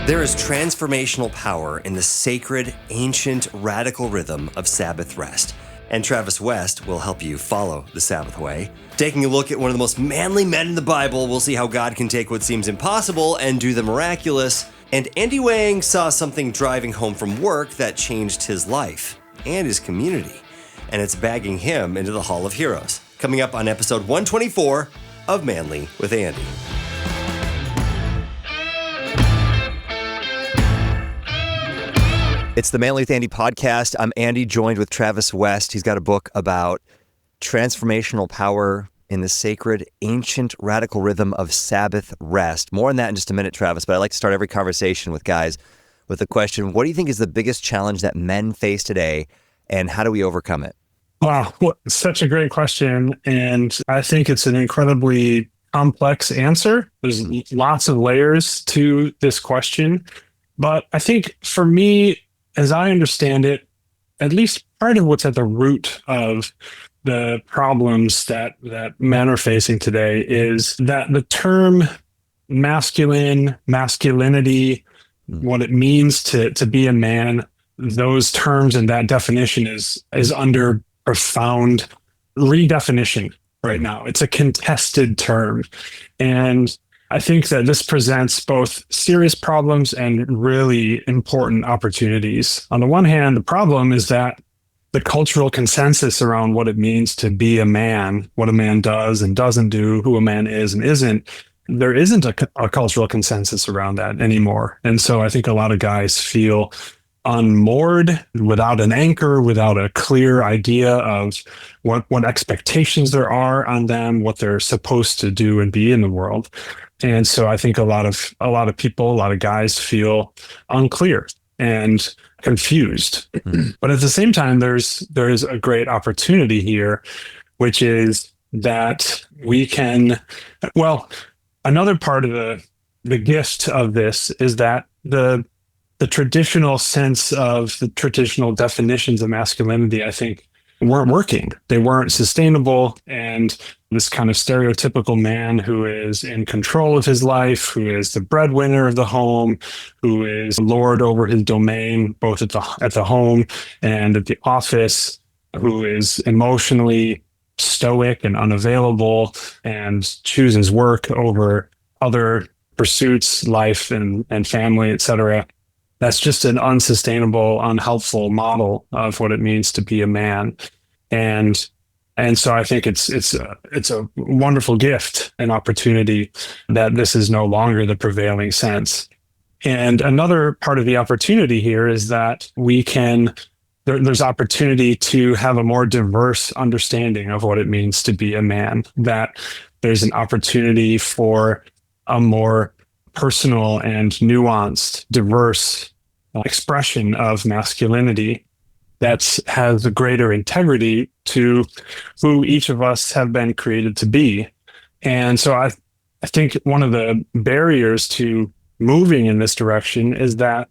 There is transformational power in the sacred, ancient, radical rhythm of Sabbath rest. And Travis West will help you follow the Sabbath way. Taking a look at one of the most manly men in the Bible, we'll see how God can take what seems impossible and do the miraculous. And Andy Wang saw something driving home from work that changed his life and his community. And it's bagging him into the Hall of Heroes. Coming up on episode 124 of Manly with Andy. It's the Manly with Andy podcast. I'm Andy, joined with Travis West. He's got a book about transformational power in the sacred, ancient, radical rhythm of Sabbath rest. More on that in just a minute, Travis, but I like to start every conversation with guys with the question, what do you think is the biggest challenge that men face today, and how do we overcome it? Wow, such a great question. And I think it's an incredibly complex answer. There's lots of layers to this question. But I think for me, as I understand it, at least part of what's at the root of the problems that men are facing today is that the term masculinity, what it means to be a man, those terms and that definition is under profound redefinition right now. It's a contested term. And I think that this presents both serious problems and really important opportunities. On the one hand, the problem is that the cultural consensus around what it means to be a man, what a man does and doesn't do, who a man is and isn't, there isn't a cultural consensus around that anymore. And so I think a lot of guys feel unmoored, without an anchor, without a clear idea of what expectations there are on them, what they're supposed to do and be in the world. And so I think a lot of people, a lot of guys feel unclear and confused. But at the same time, there is a great opportunity here, which is that we can, another part of the gift of this is that the traditional sense of the traditional definitions of masculinity, I think, weren't working. They weren't sustainable. And this kind of stereotypical man who is in control of his life, who is the breadwinner of the home, who is lord over his domain, both at the home and at the office, who is emotionally stoic and unavailable and chooses work over other pursuits, life and family, etc. That's just an unsustainable, unhelpful model of what it means to be a man. And so I think it's a wonderful gift, an opportunity that this is no longer the prevailing sense. And another part of the opportunity here is that there's opportunity to have a more diverse understanding of what it means to be a man, that there's an opportunity for a more personal and nuanced, diverse expression of masculinity that has a greater integrity to who each of us have been created to be. And so I think one of the barriers to moving in this direction is that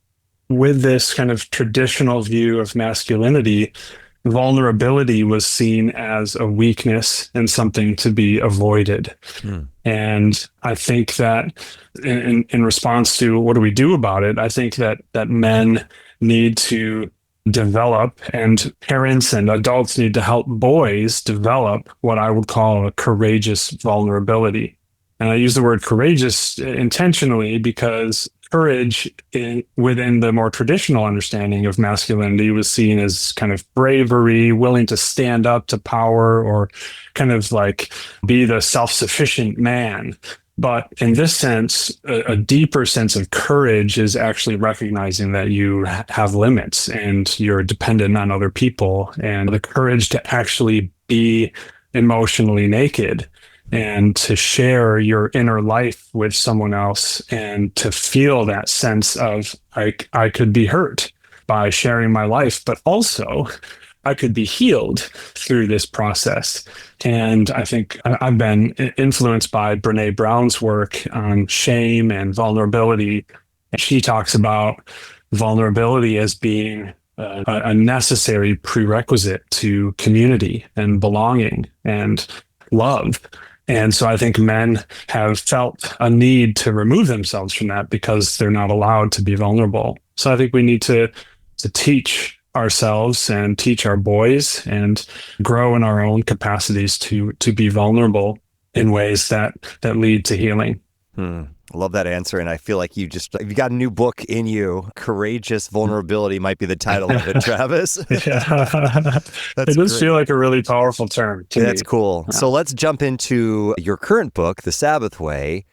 with this kind of traditional view of masculinity, vulnerability was seen as a weakness and something to be avoided. And I think that in response to what do we do about it, I think that men need to develop, and parents and adults need to help boys develop what I would call a courageous vulnerability. And I use the word courageous intentionally because courage within the more traditional understanding of masculinity was seen as kind of bravery, willing to stand up to power, or kind of like be the self-sufficient man. But in this sense, a deeper sense of courage is actually recognizing that you have limits and you're dependent on other people, and the courage to actually be emotionally naked and to share your inner life with someone else and to feel that sense of I could be hurt by sharing my life, but also I could be healed through this process. And I think I've been influenced by Brené Brown's work on shame and vulnerability. And she talks about vulnerability as being a necessary prerequisite to community and belonging and love. And so I think men have felt a need to remove themselves from that because they're not allowed to be vulnerable. So I think we need to teach ourselves and teach our boys and grow in our own capacities to be vulnerable in ways that lead to healing. I love that answer. And I feel like you got a new book in you. Courageous Vulnerability might be the title of it, Travis. Yeah. That's It does great. feel like a really powerful term to That's me. cool. Yeah. So let's jump into your current book, The Sabbath Way.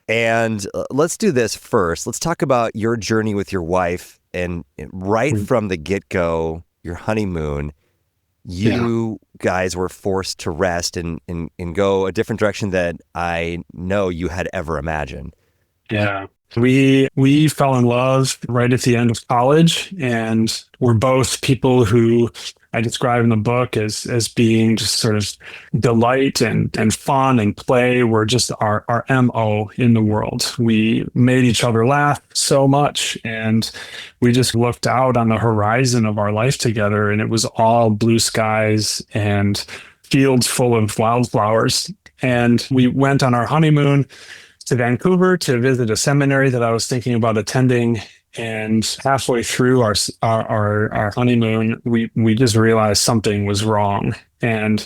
And let's do this first. Let's talk about your journey with your wife. And right from the get-go, your honeymoon, you guys were forced to rest and go a different direction than I know you had ever imagined. Yeah. We fell in love right at the end of college, and we're both people who I describe in the book as being just sort of delight and fun and play were just our MO in the world. We made each other laugh so much, and we just looked out on the horizon of our life together, and it was all blue skies and fields full of wildflowers. And we went on our honeymoon to Vancouver to visit a seminary that I was thinking about attending. And halfway through our honeymoon, we just realized something was wrong. And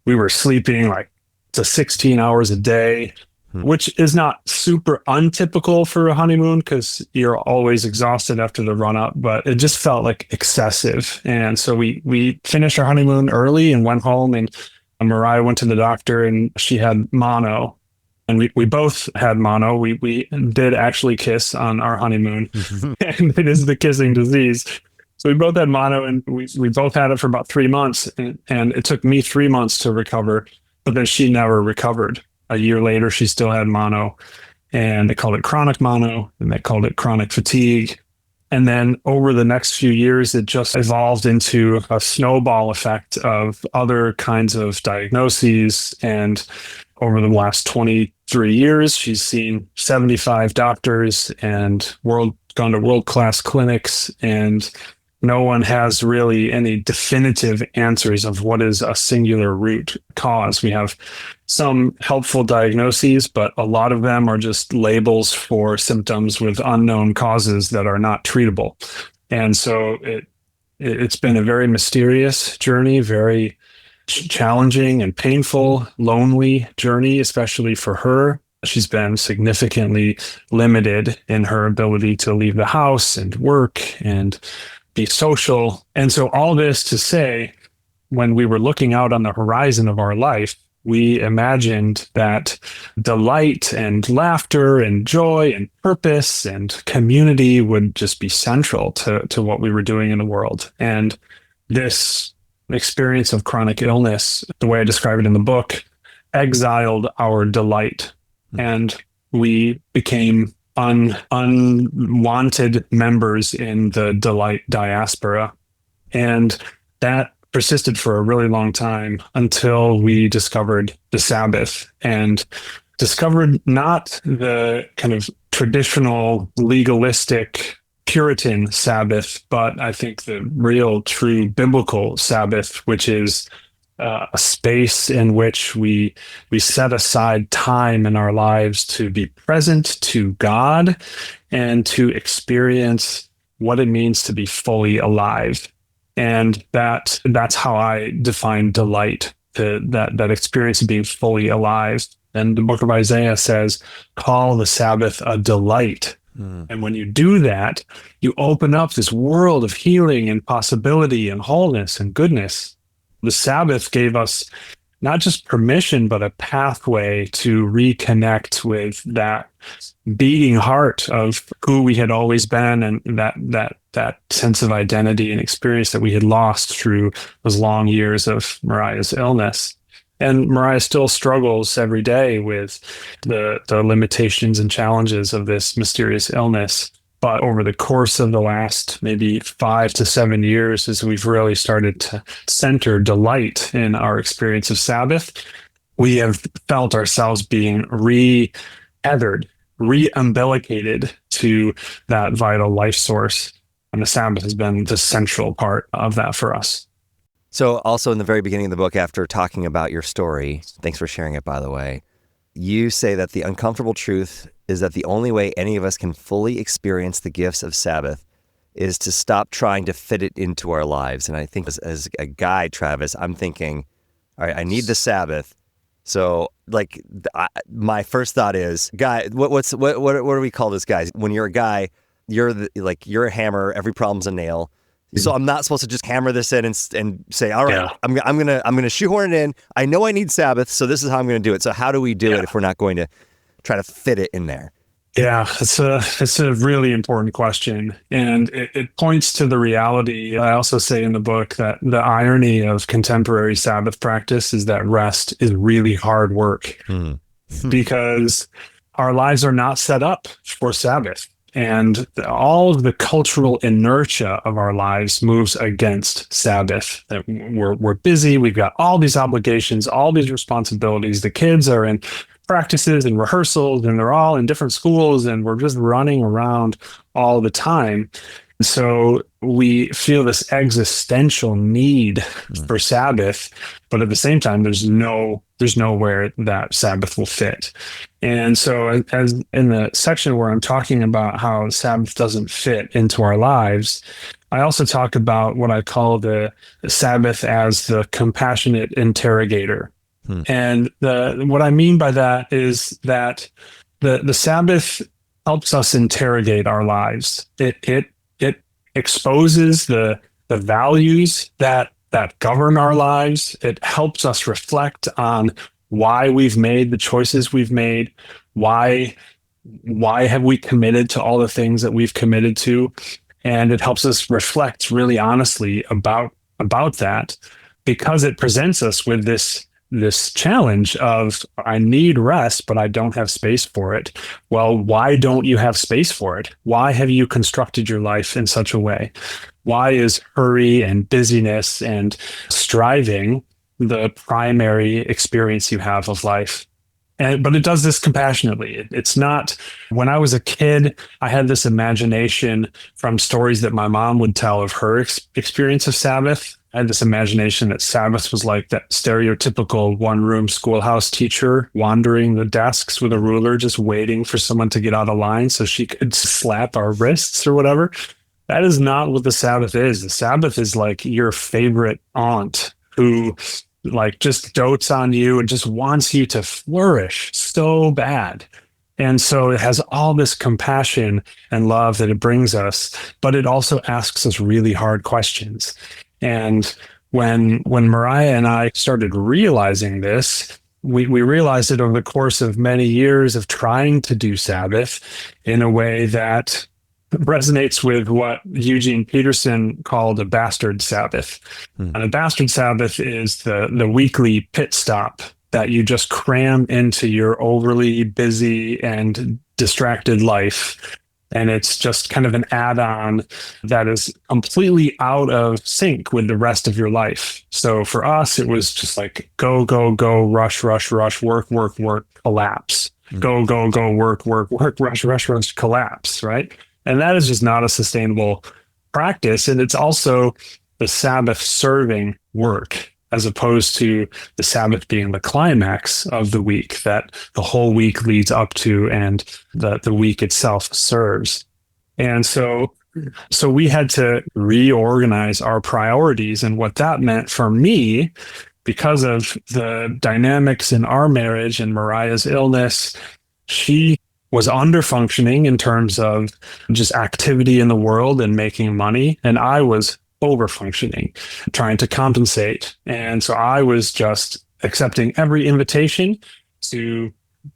we were sleeping like to 16 hours a day, which is not super untypical for a honeymoon because you're always exhausted after the run up, but it just felt like excessive. And so we finished our honeymoon early and went home, and Mariah went to the doctor and she had mono. And we both had mono. We did actually kiss on our honeymoon, and it is the kissing disease. So we both had mono, and we both had it for about 3 months. And it took me 3 months to recover, but then she never recovered. A year later, she still had mono, and they called it chronic mono, and they called it chronic fatigue. And then over the next few years, it just evolved into a snowball effect of other kinds of diagnoses. And over the last 23 years, she's seen 75 doctors and gone to world-class clinics, and no one has really any definitive answers of what is a singular root cause. We have some helpful diagnoses, but a lot of them are just labels for symptoms with unknown causes that are not treatable. And so it's been a very mysterious journey, very challenging and painful, lonely journey, especially for her. She's been significantly limited in her ability to leave the house and work and be social. And so all this to say, when we were looking out on the horizon of our life, we imagined that delight and laughter and joy and purpose and community would just be central to what we were doing in the world. And this experience of chronic illness, the way I describe it in the book, exiled our delight. And we became unwanted members in the delight diaspora. And that persisted for a really long time until we discovered the Sabbath and discovered not the kind of traditional legalistic Puritan Sabbath, but I think the real true biblical Sabbath, which is a space in which we set aside time in our lives to be present to God and to experience what it means to be fully alive. And that's how I define delight, that experience of being fully alive. And the book of Isaiah says, call the Sabbath a delight. And when you do that, you open up this world of healing and possibility and wholeness and goodness. The Sabbath gave us not just permission, but a pathway to reconnect with that beating heart of who we had always been, and that sense of identity and experience that we had lost through those long years of Mariah's illness. And Mariah still struggles every day with the limitations and challenges of this mysterious illness. But over the course of the last maybe 5 to 7 years, as we've really started to center delight in our experience of Sabbath, we have felt ourselves being re-tethered, re-umbilicated to that vital life source. And the Sabbath has been the central part of that for us. So also in the very beginning of the book, after talking about your story, thanks for sharing it, by the way, you say that the uncomfortable truth is that the only way any of us can fully experience the gifts of Sabbath is to stop trying to fit it into our lives. And I think as a guy, Travis, I'm thinking, all right, I need the Sabbath. So like my first thought is, guy, what do we call this, guys? When you're a guy, you're a hammer, every problem's a nail. So I'm not supposed to just hammer this in and say, all right, I'm gonna shoehorn it in. I know I need Sabbath, so this is how I'm gonna do it. So how do we do it if we're not going to try to fit it in there? Yeah, it's a really important question, and it points to the reality. I also say in the book that the irony of contemporary Sabbath practice is that rest is really hard work because our lives are not set up for Sabbath. And all of the cultural inertia of our lives moves against Sabbath. We're busy. We've got all these obligations, all these responsibilities. The kids are in practices and rehearsals, and they're all in different schools, and we're just running around all the time. So we feel this existential need for Sabbath, but at the same time, there's nowhere that Sabbath will fit. And so as in the section where I'm talking about how Sabbath doesn't fit into our lives, I also talk about what I call the Sabbath as the compassionate interrogator. And what I mean by that is that the Sabbath helps us interrogate our lives. It exposes the values that govern our lives. It helps us reflect on why we've made the choices we've made. Why have we committed to all the things that we've committed to? And it helps us reflect really honestly about that, because it presents us with this challenge of, I need rest, but I don't have space for it. Well, why don't you have space for it? Why have you constructed your life in such a way? Why is hurry and busyness and striving the primary experience you have of life? But it does this compassionately. It's not, when I was a kid, I had this imagination from stories that my mom would tell of her experience of Sabbath. I had this imagination that Sabbath was like that stereotypical one-room schoolhouse teacher wandering the desks with a ruler, just waiting for someone to get out of line so she could slap our wrists or whatever. That is not what the Sabbath is. The Sabbath is like your favorite aunt who like just dotes on you and just wants you to flourish so bad. And so it has all this compassion and love that it brings us, but it also asks us really hard questions. And when Mariah and I started realizing this, we realized it over the course of many years of trying to do Sabbath in a way that resonates with what Eugene Peterson called a bastard Sabbath. And a bastard Sabbath is the weekly pit stop that you just cram into your overly busy and distracted life. And it's just kind of an add-on that is completely out of sync with the rest of your life. So for us, it was just like go, rush, work, collapse. Go, work, rush, collapse, right? And that is just not a sustainable practice. And it's also the Sabbath serving work, as opposed to the Sabbath being the climax of the week that the whole week leads up to and the week itself serves. And so we had to reorganize our priorities. And what that meant for me, because of the dynamics in our marriage and Mariah's illness, she was under-functioning in terms of just activity in the world and making money. And I was over-functioning, trying to compensate. And so I was just accepting every invitation to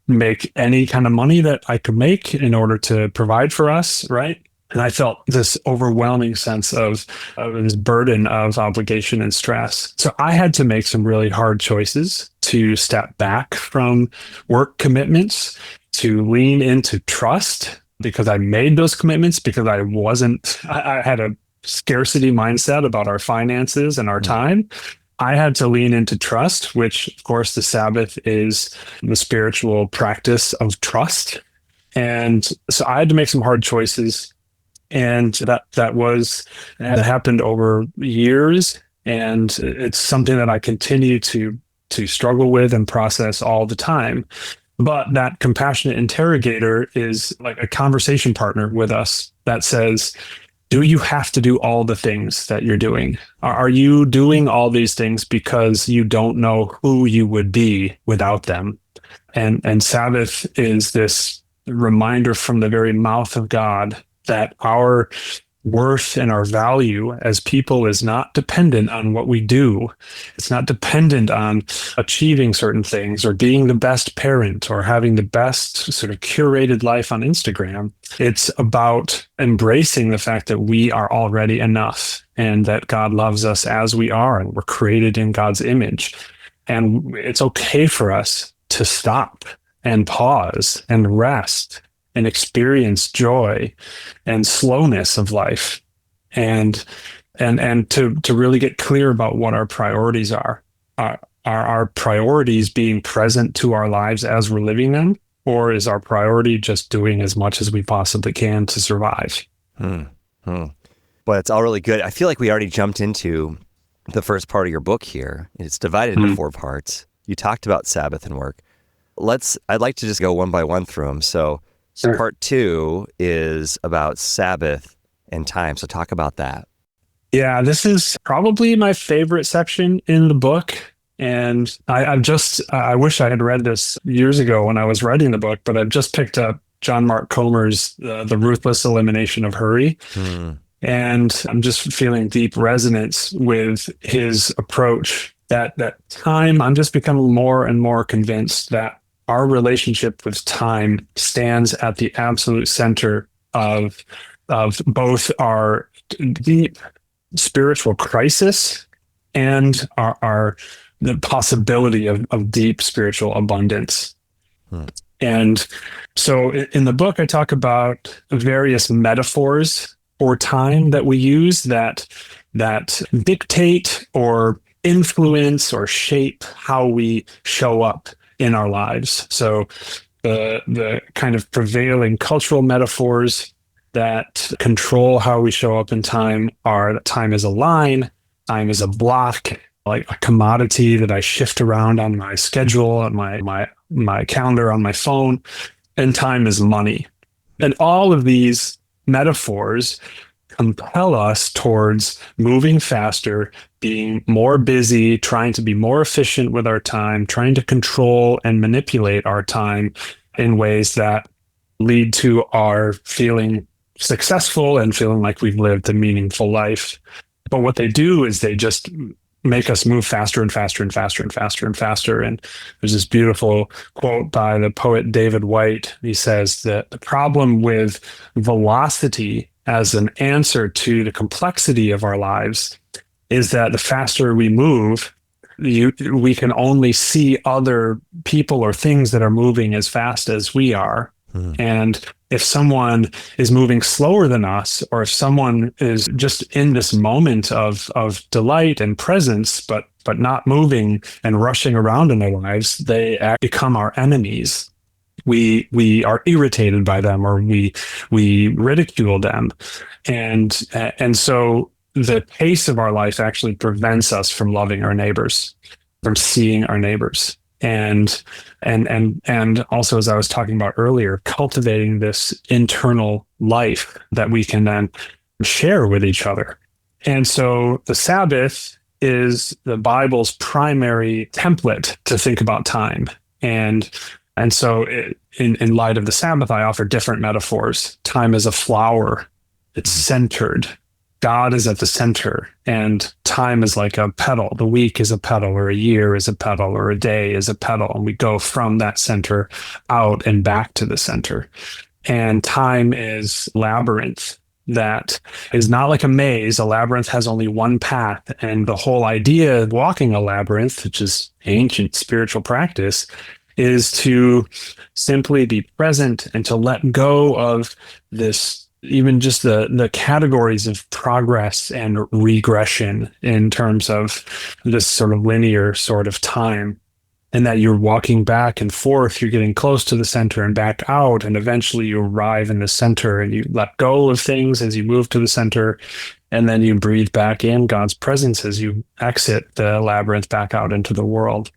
make any kind of money that I could make in order to provide for us, right? And I felt this overwhelming sense of this burden of obligation and stress. So I had to make some really hard choices to step back from work commitments, to lean into trust, because I made those commitments, because I had a scarcity mindset about our finances and our time. I had to lean into trust, which of course the Sabbath is the spiritual practice of trust. And so I had to make some hard choices. And that happened over years. And it's something that I continue to struggle with and process all the time. But that compassionate interrogator is like a conversation partner with us that says, do you have to do all the things that you're doing? Are you doing all these things because you don't know who you would be without them? And Sabbath is this reminder from the very mouth of God that our worth and our value as people is not dependent on what we do. It's not dependent on achieving certain things or being the best parent or having the best sort of curated life on Instagram. It's about embracing the fact that we are already enough and that God loves us as we are and we're created in God's image. And it's okay for us to stop and pause and rest and experience joy and slowness of life, and to really get clear about what our priorities are. Are our priorities being present to our lives as we're living them, or is our priority just doing as much as we possibly can to survive? But it's all really good. I feel like we already jumped into the first part of your book here. It's divided into 4 parts. You talked about Sabbath and work. I'd like to just go one by one through them. So Sure. part 2 is about Sabbath and time. So talk about that. Yeah, this is probably my favorite section in the book. And I wish I had read this years ago when I was writing the book, but I've just picked up John Mark Comer's The Ruthless Elimination of Hurry. And I'm just feeling deep resonance with his approach that time, I'm just becoming more and more convinced that our relationship with time stands at the absolute center of both our deep spiritual crisis and the possibility of deep spiritual abundance. And so in the book, I talk about various metaphors for time that we use that dictate or influence or shape how we show up in our lives. So the kind of prevailing cultural metaphors that control how we show up in time are that time is a line, time is a block, like a commodity that I shift around on my schedule, on my calendar, on my phone, and time is money. And all of these metaphors compel us towards moving faster, being more busy, trying to be more efficient with our time, trying to control and manipulate our time in ways that lead to our feeling successful and feeling like we've lived a meaningful life. But what they do is they just make us move faster and faster and faster and faster and faster. And there's this beautiful quote by the poet David White. He says that the problem with velocity as an answer to the complexity of our lives is that the faster we move, we can only see other people or things that are moving as fast as we are. And if someone is moving slower than us, or if someone is just in this moment of delight and presence, but not moving and rushing around in their lives, they become our enemies. We are irritated by them, or we ridicule them, and so the pace of our life actually prevents us from loving our neighbors, from seeing our neighbors, and also, as I was talking about earlier, cultivating this internal life that we can then share with each other. And so the Sabbath is the Bible's primary template to think about time. And so in light of the Sabbath, I offer different metaphors. Time is a flower. It's centered. God is at the center, and time is like a petal. The week is a petal, or a year is a petal, or a day is a petal. And we go from that center out and back to the center. And time is labyrinth that is not like a maze. A labyrinth has only one path. And the whole idea of walking a labyrinth, which is ancient spiritual practice, is to simply be present and to let go of this, even just the categories of progress and regression in terms of this sort of linear sort of time, and that you're walking back and forth, you're getting close to the center and back out, and eventually you arrive in the center and you let go of things as you move to the center, and then you breathe back in God's presence as you exit the labyrinth back out into the world.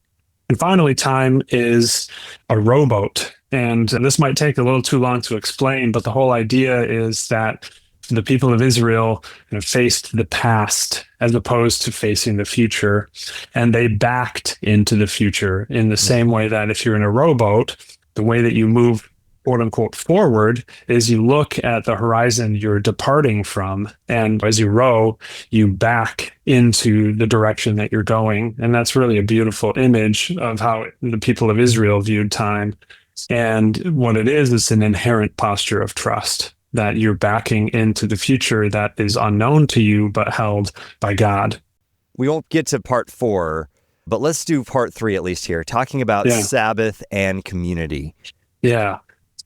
And finally, time is a rowboat. And this might take a little too long to explain, but the whole idea is that the people of Israel faced the past as opposed to facing the future. And they backed into the future in the same way that if you're in a rowboat, the way that you move, quote unquote, forward is you look at the horizon you're departing from. And as you row, you back into the direction that you're going. And that's really a beautiful image of how the people of Israel viewed time. And what it is, it's an inherent posture of trust that you're backing into the future that is unknown to you, but held by God. We won't get to part 4, but let's do part 3 at least here, talking about Sabbath and community. Yeah.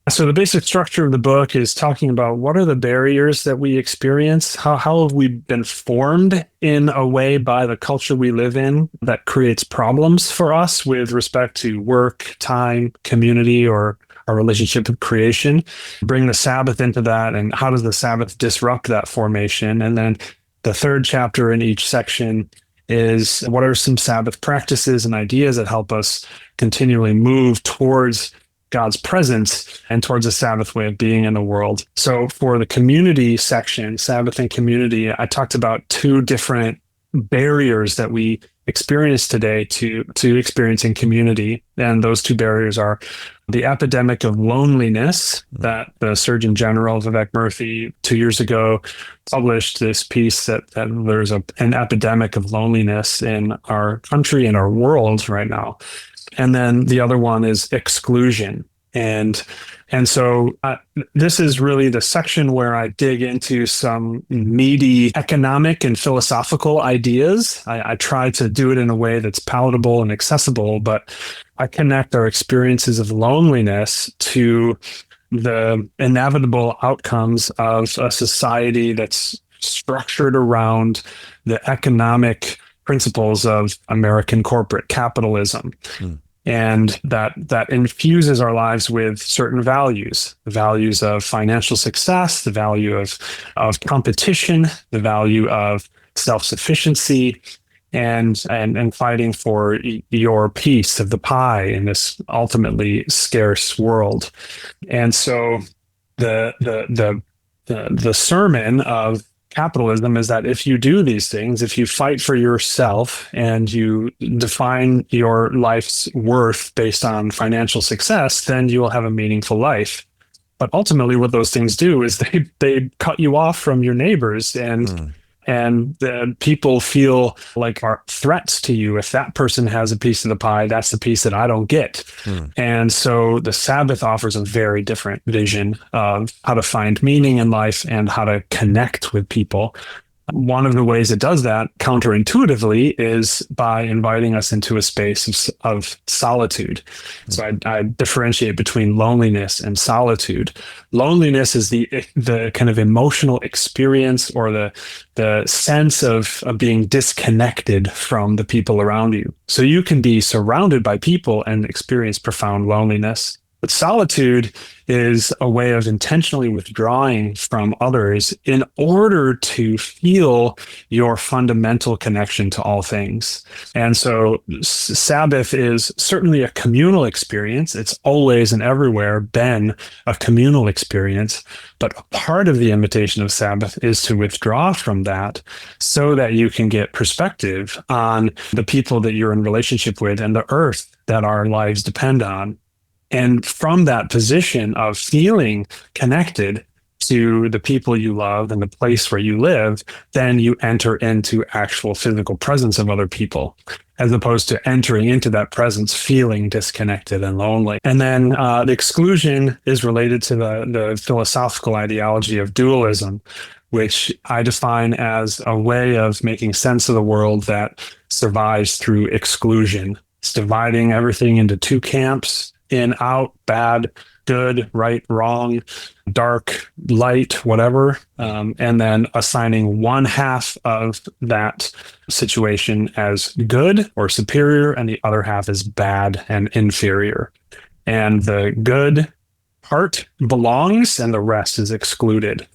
So the basic structure of the book is talking about what are the barriers that we experience? How have we been formed in a way by the culture we live in that creates problems for us with respect to work, time, community, or our relationship with creation? Bring the Sabbath into that, and how does the Sabbath disrupt that formation? And then the third chapter in each section is what are some Sabbath practices and ideas that help us continually move towards God's presence and towards a Sabbath way of being in the world. So for the community section, Sabbath and community, I talked about 2 different barriers that we experience today to experiencing community. And those 2 barriers are the epidemic of loneliness that the Surgeon General, Vivek Murthy, 2 years ago published this piece that there's an epidemic of loneliness in our country and our world right now. And then the other one is exclusion. And so this is really the section where I dig into some meaty economic and philosophical ideas. I try to do it in a way that's palatable and accessible, but I connect our experiences of loneliness to the inevitable outcomes of a society that's structured around the economic principles of American corporate capitalism. And that infuses our lives with certain values, the values of financial success, the value of competition, the value of self-sufficiency, and fighting for your piece of the pie in this ultimately scarce world. And so the sermon of capitalism is that if you do these things, if you fight for yourself and you define your life's worth based on financial success, then you will have a meaningful life. But ultimately what those things do is they cut you off from your neighbors, and the people feel like are threats to you. If that person has a piece of the pie, that's the piece that I don't get. And so the Sabbath offers a very different vision of how to find meaning in life and how to connect with people. One of the ways it does that counterintuitively is by inviting us into a space of solitude. So I differentiate between loneliness and solitude. Loneliness is the kind of emotional experience or the sense of being disconnected from the people around you. So you can be surrounded by people and experience profound loneliness. But solitude is a way of intentionally withdrawing from others in order to feel your fundamental connection to all things. And so Sabbath is certainly a communal experience. It's always and everywhere been a communal experience. But a part of the invitation of Sabbath is to withdraw from that so that you can get perspective on the people that you're in relationship with and the earth that our lives depend on. And from that position of feeling connected to the people you love and the place where you live, then you enter into actual physical presence of other people, as opposed to entering into that presence feeling disconnected and lonely. And then the exclusion is related to the philosophical ideology of dualism, which I define as a way of making sense of the world that survives through exclusion. It's dividing everything into 2 camps: in, out, bad, good, right, wrong, dark, light, whatever, and then assigning one half of that situation as good or superior, and the other half is bad and inferior. And the good part belongs, and the rest is excluded.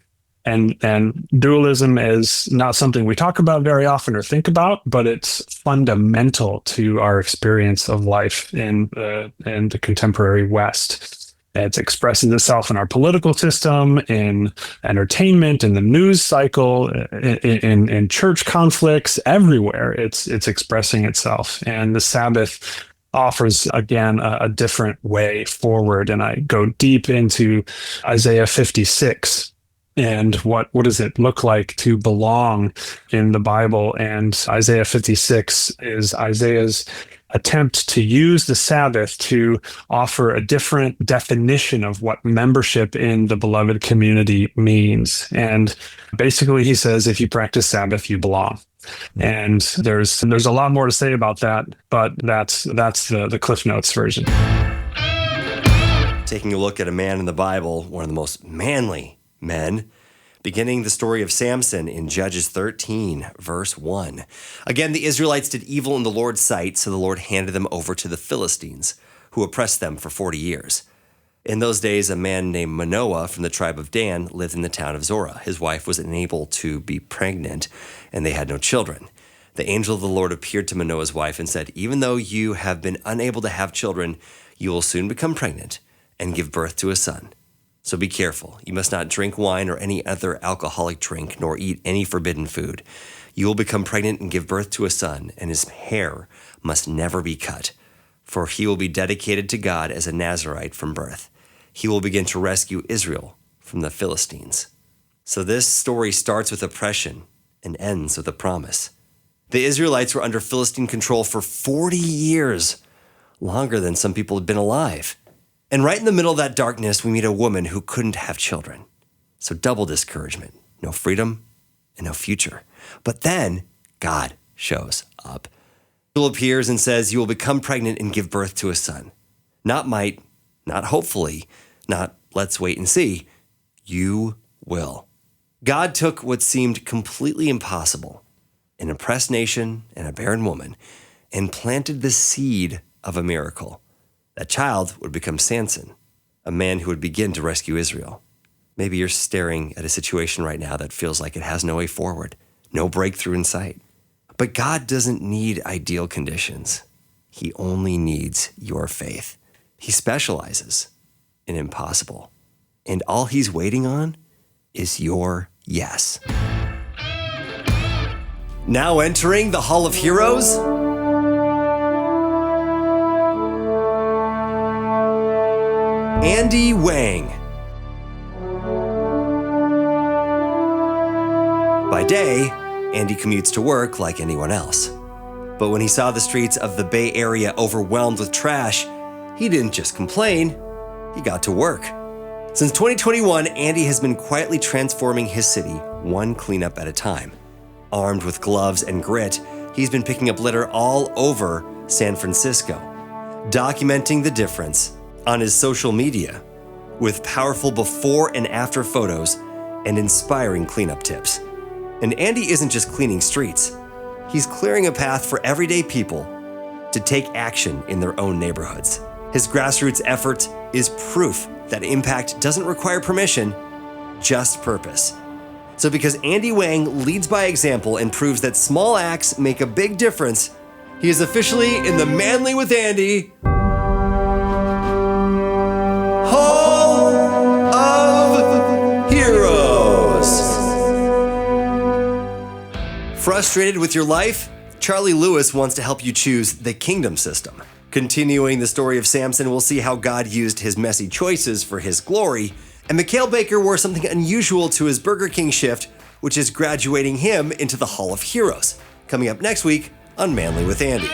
And dualism is not something we talk about very often or think about, but it's fundamental to our experience of life in the contemporary West. It's expressing itself in our political system, in entertainment, in the news cycle, in church conflicts, everywhere. It's expressing itself. And the Sabbath offers, again, a different way forward. And I go deep into Isaiah 56 and what does it look like to belong in the Bible. And Isaiah 56 is Isaiah's attempt to use the Sabbath to offer a different definition of what membership in the beloved community means. And basically he says, if you practice Sabbath, you belong. And there's a lot more to say about that, but that's the Cliff Notes version. Taking a look at a man in the Bible, one of the most manly men, beginning the story of Samson in Judges 13, verse 1. Again, the Israelites did evil in the Lord's sight, so the Lord handed them over to the Philistines, who oppressed them for 40 years. In those days, a man named Manoah from the tribe of Dan lived in the town of Zorah. His wife was unable to be pregnant, and they had no children. The angel of the Lord appeared to Manoah's wife and said, even though you have been unable to have children, you will soon become pregnant and give birth to a son. So be careful. You must not drink wine or any other alcoholic drink, nor eat any forbidden food. You will become pregnant and give birth to a son, and his hair must never be cut, for he will be dedicated to God as a Nazirite from birth. He will begin to rescue Israel from the Philistines. So this story starts with oppression and ends with a promise. The Israelites were under Philistine control for 40 years, longer than some people had been alive. And right in the middle of that darkness, we meet a woman who couldn't have children. So double discouragement, no freedom and no future. But then God shows up. He appears and says, you will become pregnant and give birth to a son. Not might, not hopefully, not let's wait and see. You will. God took what seemed completely impossible, an oppressed nation and a barren woman, and planted the seed of a miracle. That child would become Samson, a man who would begin to rescue Israel. Maybe you're staring at a situation right now that feels like it has no way forward, no breakthrough in sight. But God doesn't need ideal conditions. He only needs your faith. He specializes in impossible. And all he's waiting on is your yes. Now entering the Hall of Heroes, Andy Wang. By day, Andy commutes to work like anyone else. But when he saw the streets of the Bay Area overwhelmed with trash, he didn't just complain, he got to work. Since 2021, Andy has been quietly transforming his city, one cleanup at a time. Armed with gloves and grit, he's been picking up litter all over San Francisco, documenting the difference on his social media with powerful before and after photos and inspiring cleanup tips. And Andy isn't just cleaning streets. He's clearing a path for everyday people to take action in their own neighborhoods. His grassroots effort is proof that impact doesn't require permission, just purpose. So because Andy Wang leads by example and proves that small acts make a big difference, he is officially in the Manly with Andy Hall of Heroes. Frustrated with your life? Charlie Lewis wants to help you choose the kingdom system. Continuing the story of Samson, we'll see how God used his messy choices for his glory, and Mikhail Baker wore something unusual to his Burger King shift, which is graduating him into the Hall of Heroes. Coming up next week on Manly with Andy.